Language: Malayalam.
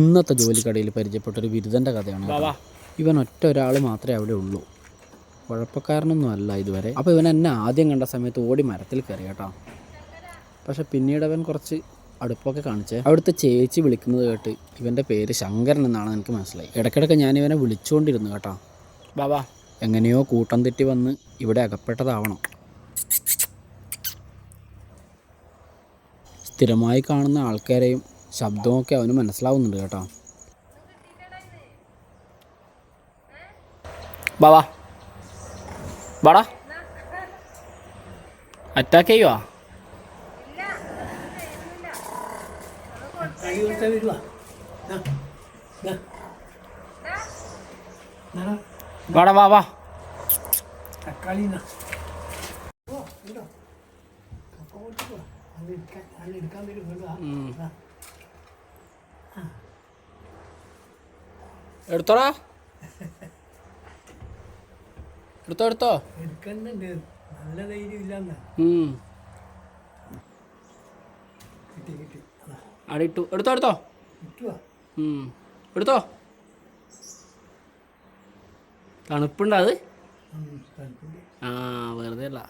ഇന്നത്തെ ജോലിക്കടയിൽ പരിചയപ്പെട്ടൊരു ബിരുദൻ്റെ കഥയാണ്. ഇവൻ ഒരാൾ മാത്രമേ അവിടെ ഉള്ളൂ. കുഴപ്പക്കാരനൊന്നും അല്ല ഇതുവരെ. അപ്പോൾ ഇവൻ എന്നെ ആദ്യം കണ്ട സമയത്ത് ഓടി മരത്തിൽ കയറി കേട്ടോ. പക്ഷെ പിന്നീട് അവൻ കുറച്ച് അടുപ്പൊക്കെ കാണിച്ചേ. അവിടുത്തെ ചേച്ചി വിളിക്കുന്നത് കേട്ട് ഇവൻ്റെ പേര് ശങ്കരൻ എന്നാണ് എനിക്ക് മനസ്സിലായി. ഇടയ്ക്കിടയ്ക്ക് ഞാൻ ഇവനെ വിളിച്ചുകൊണ്ടിരുന്നു കേട്ടോ. ബാബാ എങ്ങനെയോ കൂട്ടം തെറ്റി വന്ന് ഇവിടെ അകപ്പെട്ടതാവണം. സ്ഥിരമായി കാണുന്ന ആൾക്കാരെയും ശബ്ദമൊക്കെ അവന് മനസ്സിലാവുന്നുണ്ട് കേട്ടോ. ബാബാ ബാടാ അറ്റാക്ക് ചെയ്യുവാ. വാടാ വാ വാ. എടുത്തോടാ, എടുത്തോ എടുത്തോ. അവിടെ ഇട്ടു. എടുത്തോ എടുത്തോ എടുത്തോ. തണുപ്പുണ്ടോ അത്? ആ വെറുതെ അല്ല.